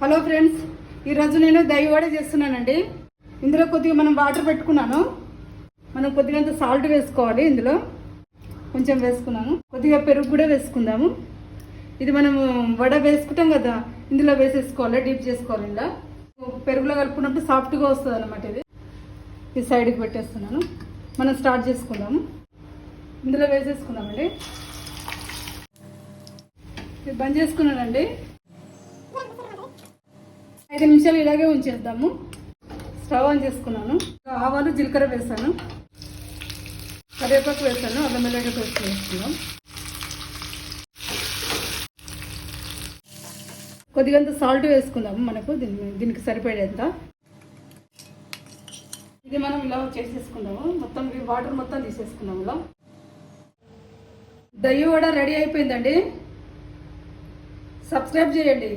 Hello friends, ఈరోజు నేను దହି వడ చేస్తున్నానండి. ఇందులో కొద్దిగా మనం వాటర్ పెట్టుకున్నాను. మనం కొద్దిగా సాల్ట్ వేసుకోవాలి. ఇందులో కొంచెం వేసుకున్నాను. కొద్దిగా పెరుగు కూడా వేసుకుందాము. ఇది మనము వడ వేసుకుంటాం కదా, ఇందులో వేసేసుకోవాలి, డీప్ చేసుకోవాలి. ఇలా పెరుగులో కలుపుకున్నప్పుడు సాఫ్ట్గా వస్తుంది అన్నమాట. ఇది సైడ్కి పెట్టేస్తున్నాను. మనం స్టార్ట్ చేసుకుందాము. ఇందులో వేసేసుకుందామండి. ఇది బంద్ చేసుకున్నానండి. 5 నిమిషాలు ఇలాగే ఉంచేద్దాము. స్టవ్ ఆన్ చేసుకున్నాను. ఆవాలు జీలకర్ర వేసాను, కరివేపాకు వేసాను, అల్లం వెల్లుల్లి పేస్ట్ వేసుకున్నాం. కొద్దిగా సాల్ట్ వేసుకుందాము మనకు దీనికి సరిపడేంత. ఇది మనం ఇలా చేసేసుకుందాము. మొత్తం వాటర్ మొత్తం తీసేసుకుందాము. ఇలా దହି వడ రెడీ అయిపోయిందండి. సబ్స్క్రైబ్ చేయండి.